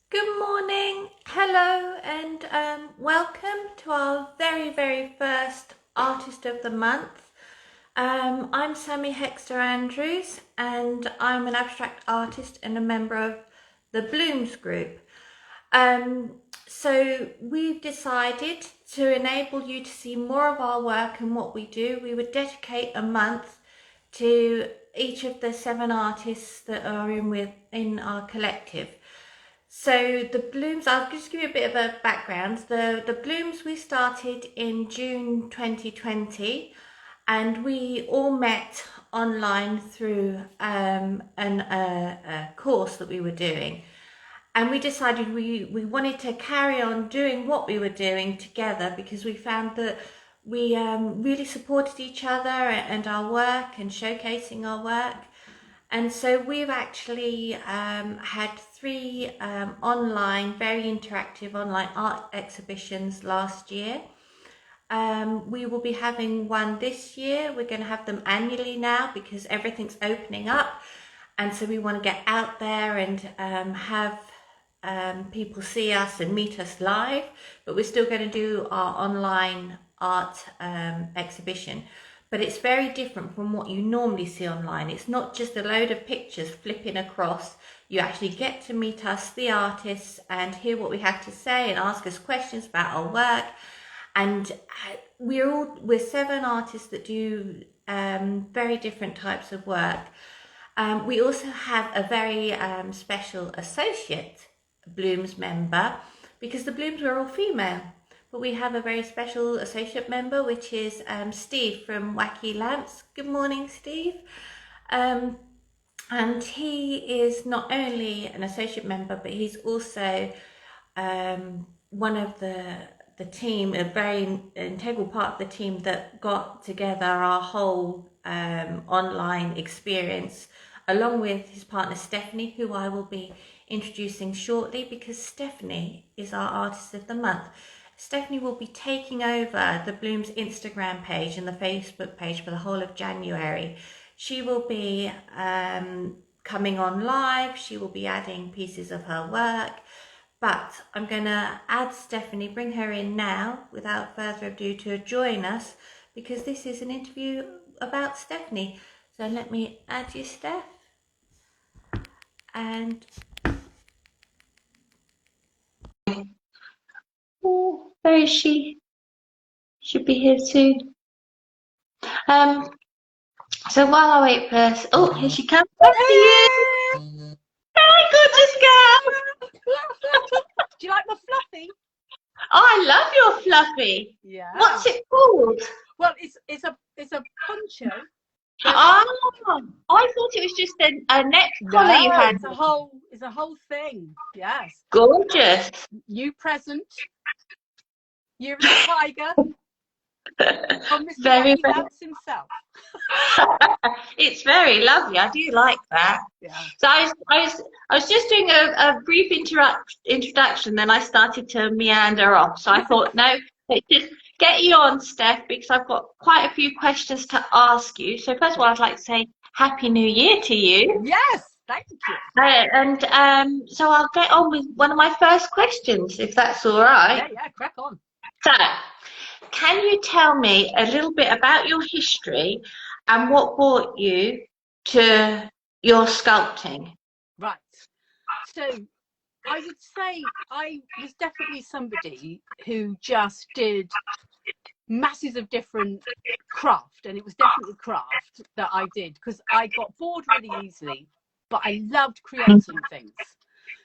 Good morning, hello, and welcome to our very first Artist of the Month. I'm Sammy Hexter Andrews, and I'm an abstract artist and a member of the Bloomz group. So we've decided to enable you to see more of our work and what we do. We would dedicate a month to each of the 7 artists that are in our collective. So the Bloomz, I'll just give you a bit of a background. The Bloomz we started in June 2020, and we all met online through a course that we were doing. And we decided we wanted to carry on doing what we were doing together because we found that we really supported each other and our work and showcasing our work. And so we've actually had 3 online, very interactive online art exhibitions last year. We will be having one this year. We're going to have them annually now because everything's opening up. And so we want to get out there and have people see us and meet us live. But we're still going to do our online art exhibition. But it's very different from what you normally see online. It's not just a load of pictures flipping across. You actually get to meet us, the artists, and hear what we have to say and ask us questions about our work. And we're 7 artists that do very different types of work. We also have a very special associate Bloomz member because the Bloomz were all female. But we have a very special associate member, which is Steve from Wacky Lamps. Good morning, Steve. And he is not only an associate member, but he's also one of the team, a very integral part of the team that got together our whole online experience, along with his partner Stephanie, who I will be introducing shortly because Stephanie is our Artist of the Month. Stephanie will be taking over the Bloomz Instagram page and the Facebook page for the whole of January. She will be coming on live. She will be adding pieces of her work. But I'm going to add Stephanie, bring her in now without further ado to join us because this is an interview about Stephanie. So let me add you, Steph. And oh, where is she? Should be here soon. So while I wait for oh, here she comes. Hey! Hi, gorgeous girl. Do you like my fluffy? Oh, I love your fluffy. Yeah. What's it called? Well, it's a poncho. Oh, I thought it was just a neck collar you had. It's a whole thing. Yes. Gorgeous. You present. You're the tiger. From Mr. Very, Wacky Lamps himself. It's very lovely. I do like that. Yeah. So I was just doing a brief introduction, then I started to meander off. So I thought, no, let's just get you on, Steph, because I've got quite a few questions to ask you. So first of all, I'd like to say Happy New Year to you. Yes, thank you. So I'll get on with one of my first questions, if that's all right. Yeah, crack on. So, can you tell me a little bit about your history and what brought you to your sculpting? Right. So I would say I was definitely somebody who just did masses of different craft, and it was definitely craft that I did because I got bored really easily, but I loved creating things.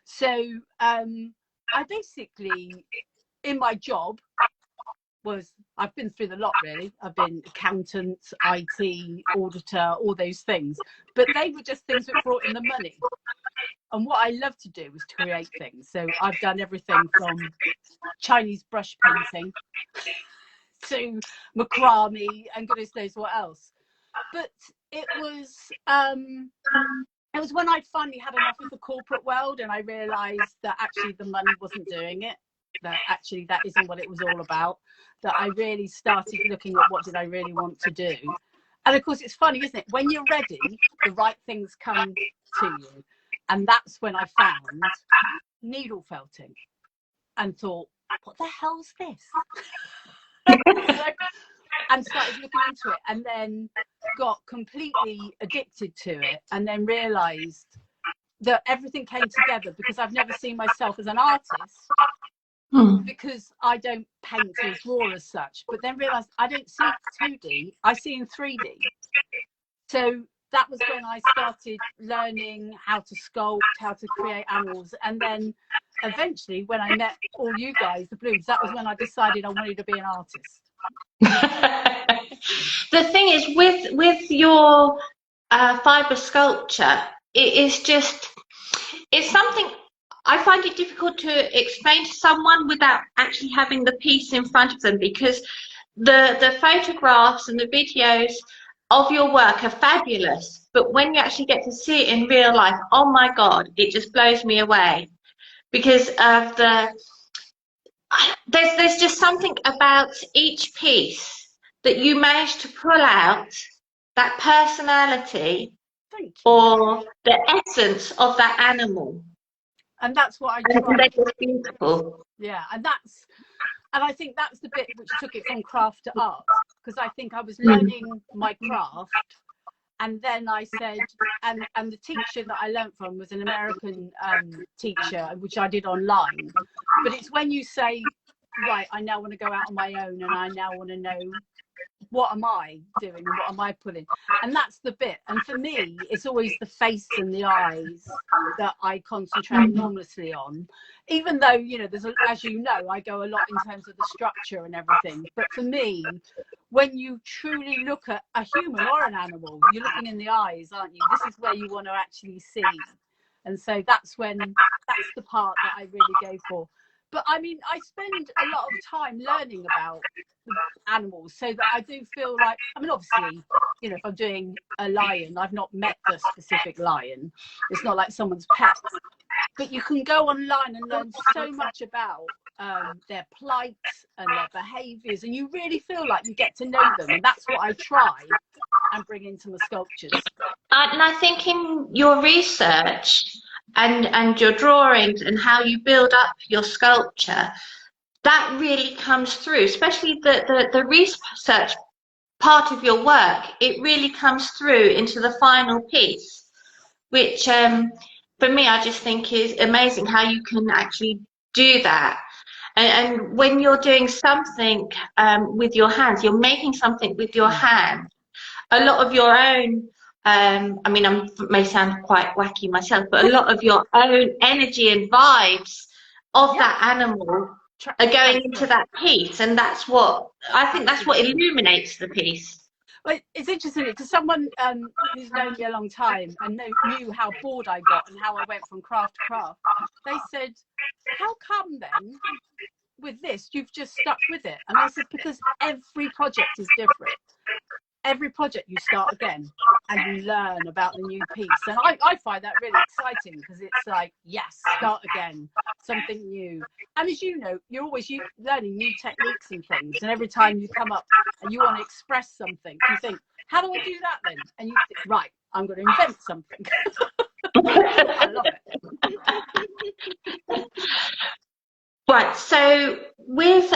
So I basically, in my job, I've been through the lot really. I've been accountant, IT, auditor, all those things, but they were just things that brought in the money. And what I love to do was to create things. So I've done everything from Chinese brush painting to macrame and goodness knows what else. But it was when I finally had enough of the corporate world and I realized that actually the money wasn't doing it, that actually that isn't what it was all about, that I really started looking at what did I really want to do. And of course it's funny, isn't it, when you're ready, the right things come to you. And that's when I found needle felting and thought, what the hell's this? And started looking into it, and then got completely addicted to it, and then realized that everything came together because I've never seen myself as an artist, because I don't paint or draw as such, but then realized I don't see 2D, I see in 3D. So that was when I started learning how to sculpt, how to create animals. And then eventually when I met all you guys, the Bloomz, that was when I decided I wanted to be an artist. The thing is, with your fibre sculpture, it's something I find it difficult to explain to someone without actually having the piece in front of them, because the photographs and the videos of your work are fabulous, but when you actually get to see it in real life, oh my God, it just blows me away, because of there's just something about each piece that you manage to pull out, that personality or the essence of that animal. And that's what I tried. They're just beautiful. Yeah, and I think that's the bit which took it from craft to art, because I think I was learning my craft, and then I said, and the teacher that I learned from was an American teacher, which I did online. But it's when you say, right, I now want to go out on my own, and I now want to know, what am I doing and what am I pulling? And that's the bit. And for me, it's always the face and the eyes that I concentrate enormously on, even though, you know, as you know, I go a lot in terms of the structure and everything. But for me, when you truly look at a human or an animal, you're looking in the eyes, aren't you? This is where you want to actually see. And so that's the part that I really go for. But I mean, I spend a lot of time learning about animals, so that I do feel like, I mean, obviously, you know, if I'm doing a lion, I've not met the specific lion. It's not like someone's pet. But you can go online and learn so much about their plight and their behaviours, and you really feel like you get to know them. And that's what I try and bring into my sculptures. And I think in your research and your drawings and how you build up your sculpture, that really comes through, especially the research part of your work. It really comes through into the final piece, which for me, I just think is amazing how you can actually do that. And when you're doing something with your hands, you're making something with your hand, a lot of your own, I mean, I may sound quite wacky myself, but a lot of your own energy and vibes of that animal are going into that piece. And that's what, I think that's what illuminates the piece. Well, it's interesting because someone who's known me a long time and knew how bored I got and how I went from craft to craft, they said, how come then with this you've just stuck with it? And I said, because every project is different. Every project you start again and you learn about the new piece. And I find that really exciting, because it's like, yes, start again, something new. And as you know, you're always learning new techniques and things. And every time you come up and you want to express something, you think, how do I do that then? And you think, right, I'm going to invent something. I love it. Right, so with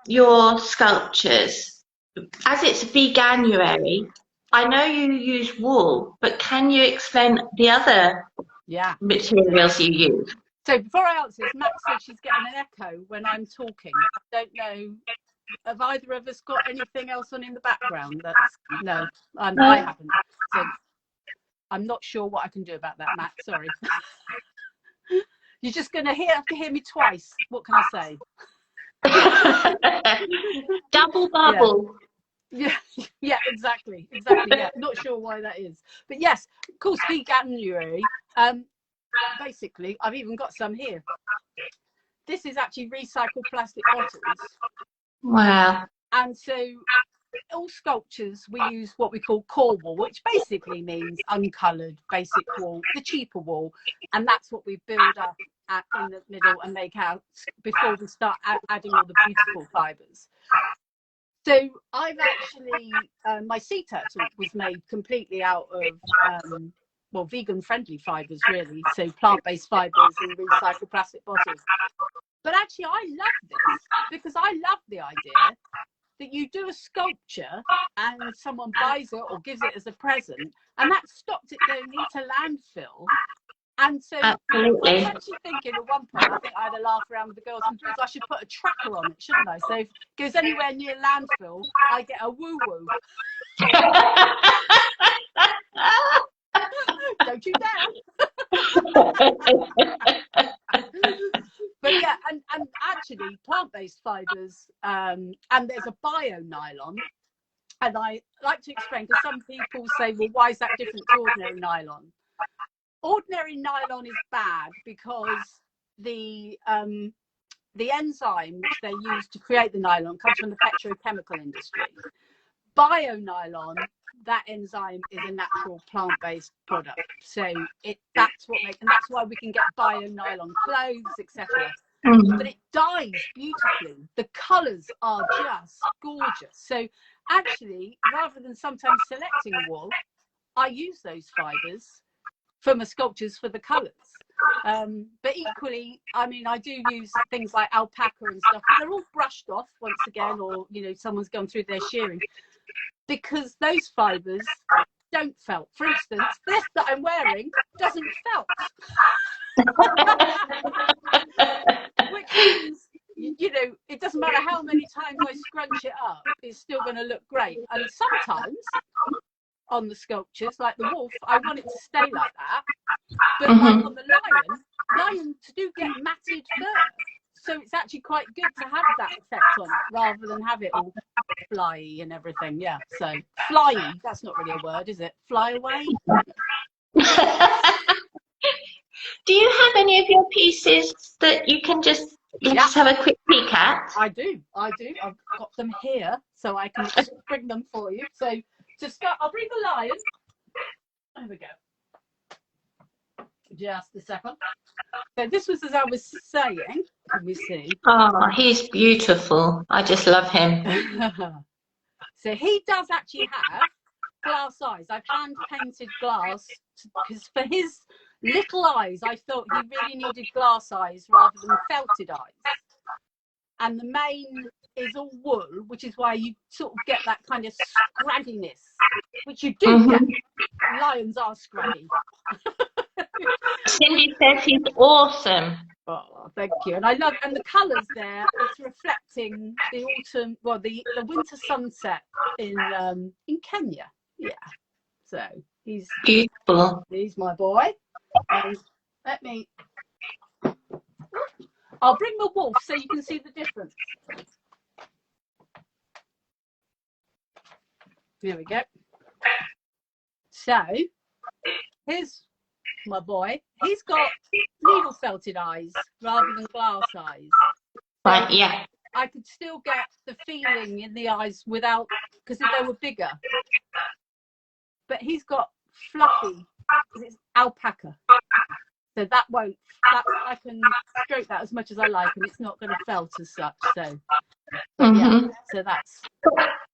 your sculptures, as it's veganuary, I know you use wool, but can you explain the other materials you use? So before I answer this, Max said she's getting an echo when I'm talking. I don't know, have either of us got anything else on in the background? No, I haven't. So I'm not sure what I can do about that, Max, sorry. You're just going to have to hear me twice. What can I say? Double bubble. Yeah, exactly. Yeah, not sure why that is, but yes, of course, veganuary. Basically, I've even got some here. This is actually recycled plastic bottles. Wow. And so all sculptures we use what we call core wool, which basically means uncoloured basic wool, the cheaper wool, and that's what we build up in the middle and make out before we start adding all the beautiful fibres. So I've actually, my sea turtle was made completely out of well, vegan-friendly fibres, really. So plant-based fibres and recycled plastic bottles. But actually, I love this because I love the idea that you do a sculpture and someone buys it or gives it as a present, and that stopped it going into landfill. And so Absolutely. I was actually thinking at one point, I think I had a laugh around with the girls and boys, I should put a tracker on it, shouldn't I? So if it goes anywhere near landfill, I get a woo-woo. Don't you dare. But yeah, and actually plant-based fibres, and there's a bio-nylon. And I like to explain, because some people say, well, why is that different to ordinary nylon? Ordinary nylon is bad because the enzyme which they use to create the nylon comes from the petrochemical industry. Bio-nylon, that enzyme is a natural plant-based product, so that's why we can get bio-nylon clothes, etc. But it dyes beautifully. The colours are just gorgeous. So actually, rather than sometimes selecting wool, I use those fibres for my sculptures for the colours. But equally, I mean, I do use things like alpaca and stuff. They're all brushed off once again, or someone's gone through their shearing, because those fibres don't felt. For instance, this that I'm wearing doesn't felt. Which means, it doesn't matter how many times I scrunch it up, it's still going to look great. And sometimes on the sculptures, like the wolf, I want it to stay like that. But like on the lions do get matted fur. So it's actually quite good to have that effect on it, rather than have it all flyy and everything. Yeah, so flyy, that's not really a word, is it? Fly away? Do you have any of your pieces that you can just let us have a quick peek at? I do. I've got them here, so I can just bring them for you. So to start, I'll bring the lion. There we go. Just a second. So this was, as I was saying, can we see? Oh, he's beautiful. I just love him. So he does actually have glass eyes. I've hand painted glass because for his little eyes, I thought he really needed glass eyes rather than felted eyes. And the mane is all wool, which is why you sort of get that kind of scragginess, which you do get. Lions are scraggy. Cindy says he's awesome. Oh, thank you. And I love, and the colours there, it's reflecting the autumn, well, the winter sunset in Kenya. Yeah. So he's beautiful. He's my boy. I'll bring the wolf so you can see the difference. There we go. So here's my boy. He's got needle felted eyes rather than glass eyes. Right, yeah. I could still get the feeling in the eyes without, because they were bigger. But he's got fluffy, because it's alpaca. So that I can stroke that as much as I like, and it's not going to felt as such. So, yeah, so that's.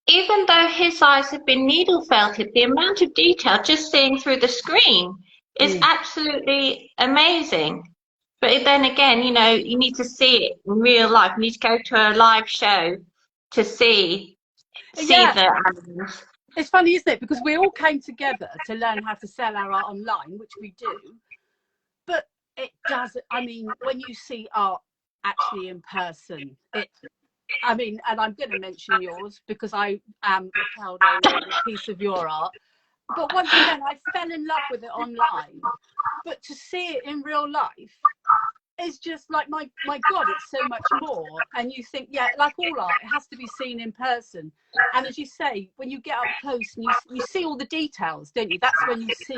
Even though his eyes have been needle felted, the amount of detail just seeing through the screen is absolutely amazing. But then again, you need to see it in real life. You need to go to a live show to see the animals. It's funny, isn't it? Because we all came together to learn how to sell our art online, which we do. But it does, I mean, when you see art actually in person, and I'm going to mention yours because I am a proud owner of a piece of your art. But once again, I fell in love with it online. But to see it in real life is just like, my God, it's so much more. And you think, like all art, it has to be seen in person. And as you say, when you get up close and you see all the details, don't you? That's when you see,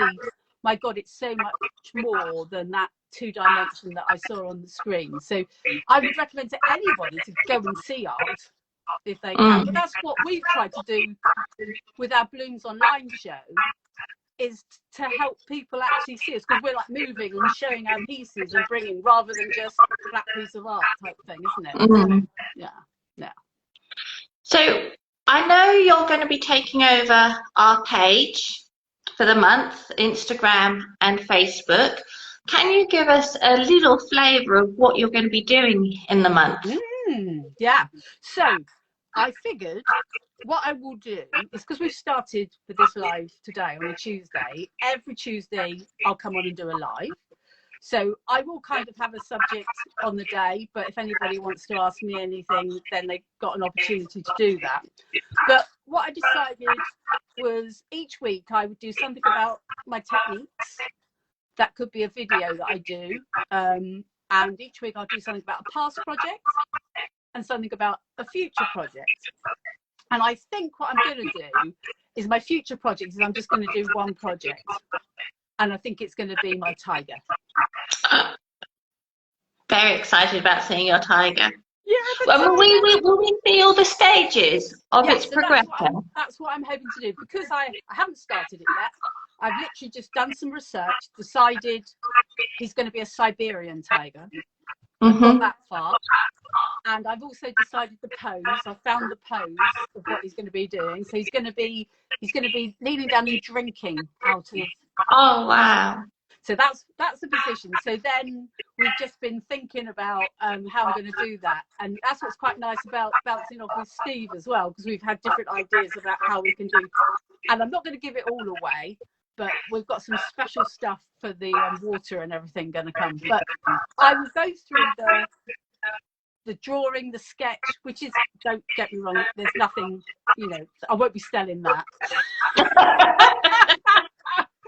my God, it's so much more than that 2-dimension that I saw on the screen. So I would recommend to anybody to go and see art if they can. But that's what we've tried to do with our Bloomz online show, is to help people actually see us, because we're like moving and showing our pieces and bringing, rather than just a flat piece of art type thing, isn't it? Yeah. So I know you're going to be taking over our page, for the month, Instagram and Facebook. Can you give us a little flavour of what you're going to be doing in the month? Yeah. So I figured what I will do is, because we've started with this live today on a Tuesday, every Tuesday I'll come on and do a live. So I will kind of have a subject on the day, but if anybody wants to ask me anything, then they've got an opportunity to do that. But what I decided was each week I would do something about my techniques. That could be a video that I do. And each week I'll do something about a past project and something about a future project. And I think what I'm going to do is my future project is I'm just going to do one project. And I think it's going to be my tiger. Very excited about seeing your tiger. Yeah, will we see all the stages of its progression? That's what I'm hoping to do, because I haven't started it yet. I've literally just done some research, decided he's going to be a Siberian tiger. I've got that far. And I've also decided the pose. I found the pose of what he's going to be doing. So he's going to be kneeling down and drinking out of. Oh wow! So that's the position. So then we've just been thinking about how I'm going to do that, and that's what's quite nice about bouncing off with Steve as well, because we've had different ideas about how we can do. And I'm not going to give it all away, but we've got some special stuff for the water and everything going to come. But I will go through the drawing, the sketch, which is, don't get me wrong, there's nothing, I won't be selling that.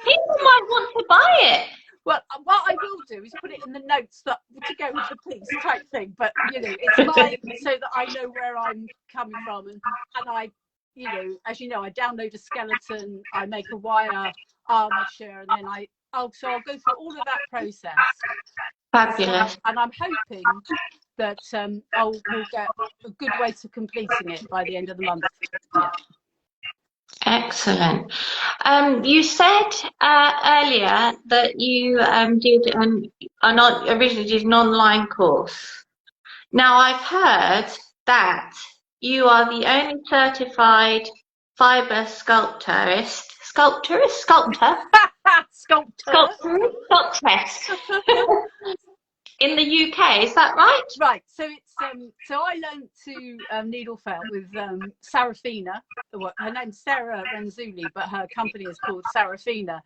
People might want to buy it. Well, what I will do is put it in the notes to go with the piece type thing. But, it's mine so that I know where I'm coming from. And I, as you know, I download a skeleton, I make a wire armature, and then I'll go through all of that process. Fabulous. And I'm hoping that we'll get a good way to completing it by the end of the month. Yeah. Excellent. You said earlier that you originally did an online course. Now I've heard that you are the only certified fibre sculptress in the UK. Is that right? Right. So it's so I learned to needle felt with Sarafina. Her name's Sarah Renzulli, but her company is called Sarafina,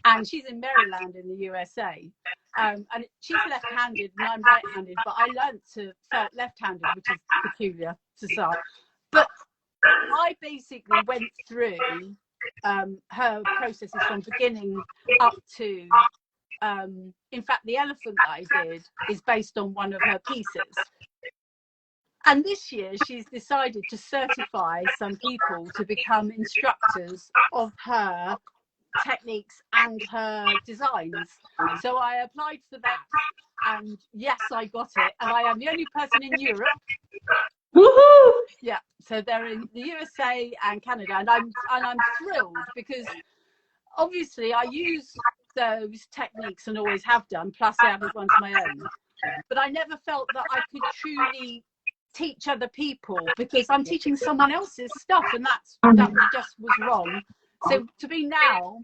and she's in Maryland in the USA. And she's left-handed and I'm right-handed, but I learned to felt left-handed, which is peculiar to start. But I basically went through her processes from beginning up to. In fact, the elephant that I did is based on one of her pieces. And this year, she's decided to certify some people to become instructors of her techniques and her designs. So I applied for that. And yes, I got it. And I am the only person in Europe. Woohoo! Yeah, so they're in the USA and Canada. And I'm thrilled because obviously I use those techniques and always have done, plus I added one to my own, but I never felt that I could truly teach other people because I'm teaching someone else's stuff, and that just was wrong. So to be now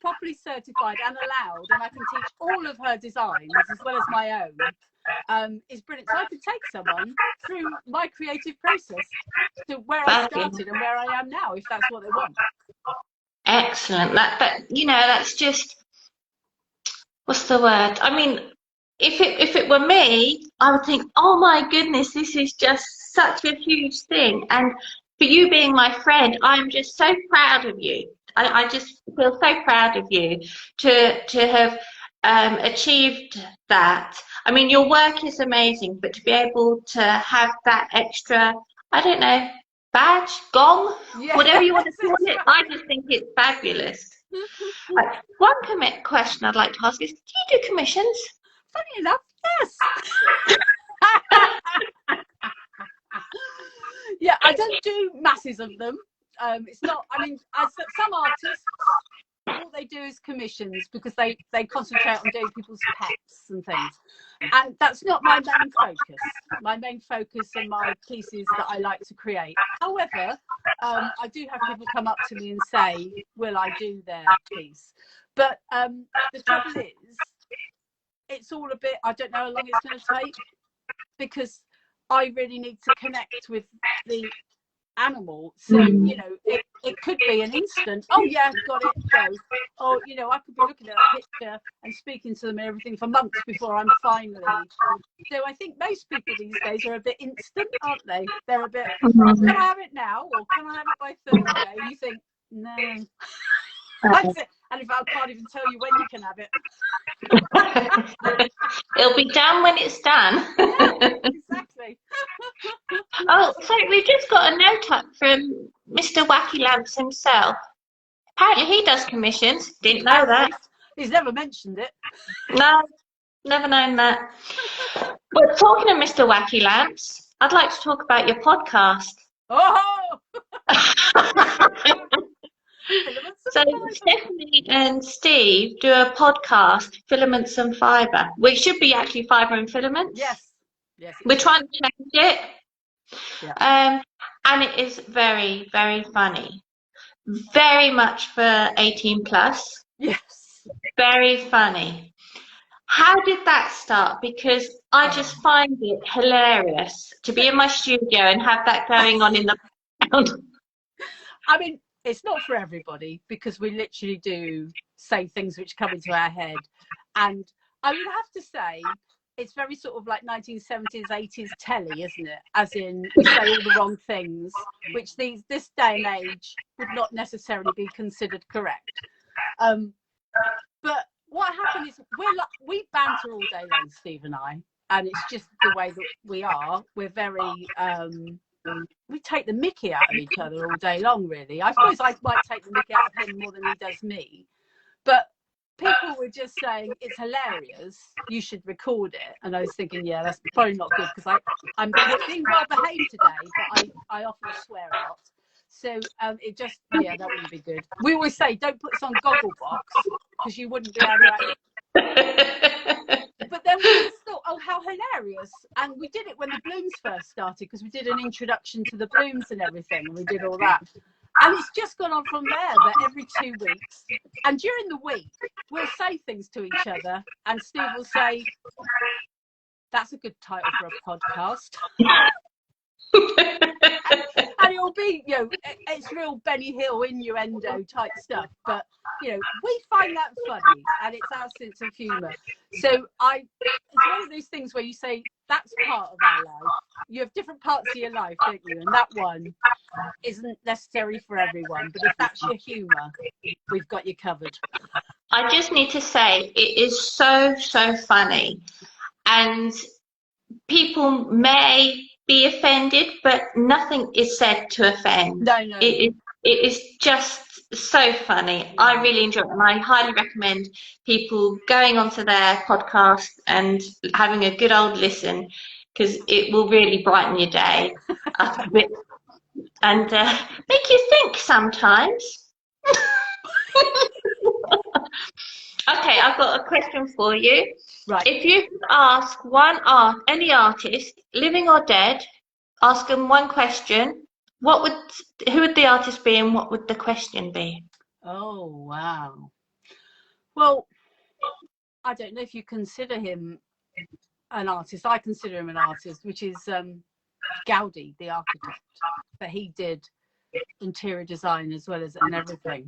properly certified and allowed, and I can teach all of her designs as well as my own, is brilliant. So I could take someone through my creative process to where I started and where I am now, if that's what they want. Excellent. That's just, what's the word? I mean, if it were me, I would think, oh my goodness, this is just such a huge thing. And for you being my friend, I'm just so proud of you. I just feel so proud of you to have achieved that. I mean, your work is amazing, but to be able to have that extra, I don't know, badge, gong, whatever you want to call it, I just think it's fabulous. One question I'd like to ask is, do you do commissions? Funny enough, yes. Yeah, I don't do masses of them. It's not, I mean, some artists all they do is commissions, because they concentrate on doing people's pets and things. And that's not my main focus. My main focus are my pieces that I like to create. However, I do have people come up to me and say, will I do their piece? But the trouble is, it's all a bit, I don't know how long it's going to take, because I really need to connect with the animal. So, you know, it could be an instant, oh yeah, got it, go. Or, you know, I could be looking at a picture and speaking to them and everything for months before I'm finally. So I think most people these days are a bit instant, aren't they? They're a bit, can I have it now, or can I have it by Thursday? And you think, no. And if I can't even tell you when you can have it. It'll be done when it's done. Yeah, exactly. Oh, so we've just got a note up from Mr. Wacky Lamps himself. Apparently he does commissions. Didn't know that. He's never mentioned it. No, never known that. But talking of Mr. Wacky Lamps, I'd like to talk about your podcast. Oh! So Stephanie and Steve do a podcast, Filaments and Fibre, which should be actually Fibre and Filaments. Yes. Yes. We're trying to change it. Yeah. And it is very, very funny. Very much for 18 plus. Yes. Very funny. How did that start? Because I just find it hilarious to be in my studio and have that going on in the background. I mean, it's not for everybody, because we literally do say things which come into our head. And I would have to say, it's very sort of like 1970s, 80s telly, isn't it? As in, we say all the wrong things, which this day and age would not necessarily be considered correct. But what happened is, we banter all day long, Steve and I, and it's just the way that we are. We're very, we take the mickey out of each other all day long, really. I suppose I might take the mickey out of him more than he does me. But people were just saying, it's hilarious, you should record it. And I was thinking, yeah, that's probably not good, because I'm being well behaved today, but I often swear a lot. So it just, yeah, that wouldn't be good. We always say, don't put us on Gogglebox, because you wouldn't be able to. But then we just thought, oh, how hilarious. And we did it when the Bloomz first started, because we did an introduction to the Bloomz and everything, and we did all that. And it's just gone on from there, that every 2 weeks, and during the week, we'll say things to each other, and Steve will say, that's a good title for a podcast. And it'll be, you know, it's real Benny Hill innuendo type stuff, but, you know, we find that funny, and it's our sense of humour. So it's one of those things where you say, that's part of our life. You have different parts of your life, don't you? And that one isn't necessary for everyone, but if that's your humour, we've got you covered. I just need to say, it is so, so funny. And people may be offended, but nothing is said to offend. No. It is just so funny. I really enjoy it, and I highly recommend people going onto their podcast and having a good old listen, because it will really brighten your day up a bit and make you think sometimes. Okay, I've got a question for you. Right. If you could ask any artist, living or dead, ask them one question, who would the artist be, and what would the question be? Oh, wow. Well, I don't know if you consider him an artist. I consider him an artist, which is Gaudi, the architect. But he did interior design as well as and everything.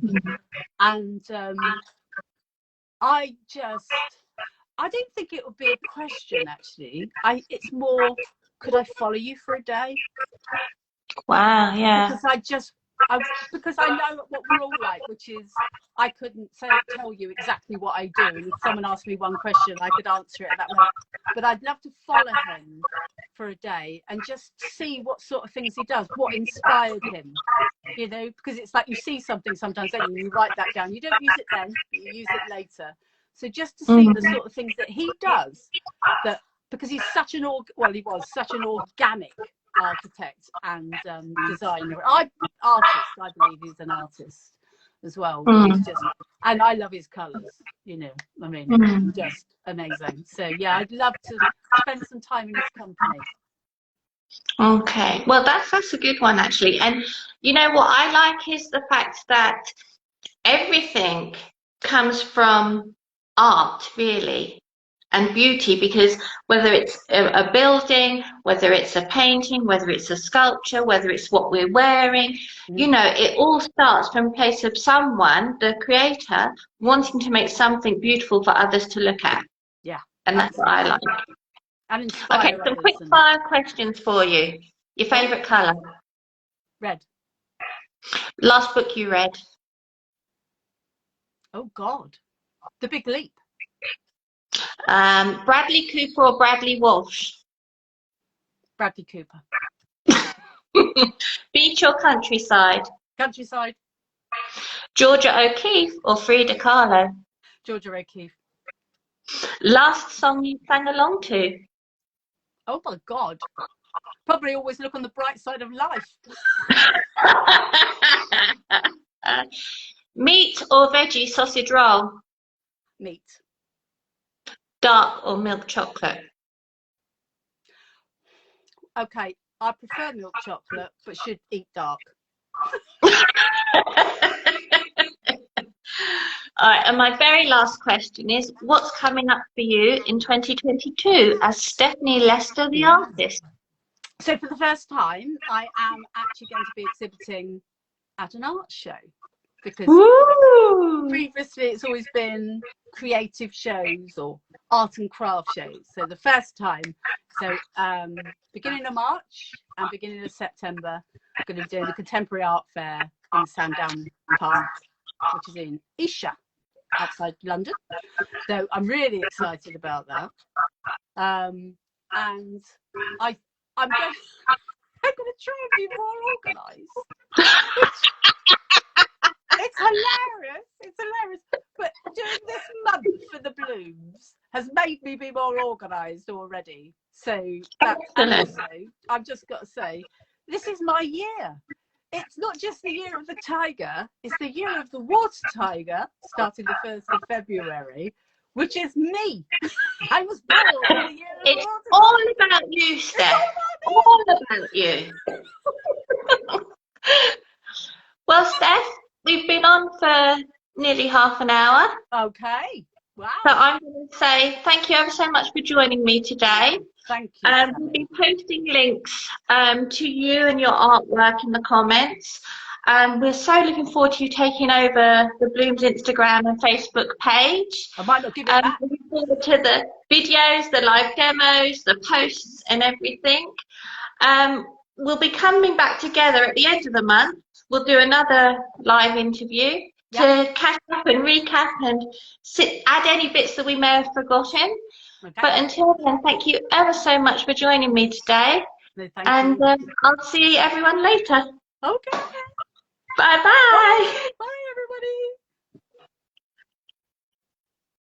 And I don't think it would be a question, actually. It's more, could I follow you for a day? Wow, yeah. Because I know what we're all like, which is I couldn't tell you exactly what I do. And if someone asked me one question, I could answer it at that moment. But I'd love to follow him for a day and just see what sort of things he does, what inspired him, you know, because it's like you see something sometimes, don't you? You write that down. You don't use it then, you use it later. So just to see the sort of things that he does, because he's he was such an organic architect and designer. I believe he's an artist as well. Mm. It's just, and I love his colours, you know, I mean, just amazing. So yeah, I'd love to spend some time in his company. Okay, well that's a good one actually. And you know what I like is the fact that everything comes from art really, and beauty, because whether it's a building, whether it's a painting, whether it's a sculpture, whether it's what we're wearing, you know, it all starts from a place of someone, the creator, wanting to make something beautiful for others to look at. Yeah, and that's what I like. And inspire Okay, some quick fire questions for you. Your favourite colour? Red. Last book you read? Oh God, The Big Leap. Bradley Cooper or Bradley Walsh? Bradley Cooper. Beach or countryside? Countryside. Georgia O'Keeffe or Frida Kahlo? Georgia O'Keeffe. Last song you sang along to? Oh my God. Probably Always Look on the Bright Side of Life. Meat or veggie sausage roll? Meat. Dark or milk chocolate? Okay, I prefer milk chocolate, but should eat dark. All right, and my very last question is, what's coming up for you in 2022 as Stephanie Lester, the artist? So for the first time, I am actually going to be exhibiting at an art show, because previously it's always been creative shows or art and craft shows. So the first time, so beginning of March and beginning of September, I'm going to be doing a contemporary art fair in Sandown Park, which is in Esher, outside London. So I'm really excited about that. And I'm going to try and be more organised. It's hilarious. It's hilarious. But doing this month for the Bloomz has made me be more organised already. So that, and also, I've just got to say, this is my year. It's not just the year of the tiger, it's the year of the water tiger, starting the 1st of February, which is me. I was born in the year of it's the water all tiger. about you, Steph. All about you. Well, Steph, we've been on for nearly half an hour. Okay. Wow. So I'm going to say thank you ever so much for joining me today. Thank you. We'll be posting links to you and your artwork in the comments. We're so looking forward to you taking over the Bloomz Instagram and Facebook page. I might not give it back. Looking forward to the videos, the live demos, the posts and everything. We'll be coming back together at the end of the month. We'll do another live interview to catch up and recap and add any bits that we may have forgotten. Okay. But until then, thank you ever so much for joining me today. No, and I'll see everyone later. Okay. Bye-bye. Bye.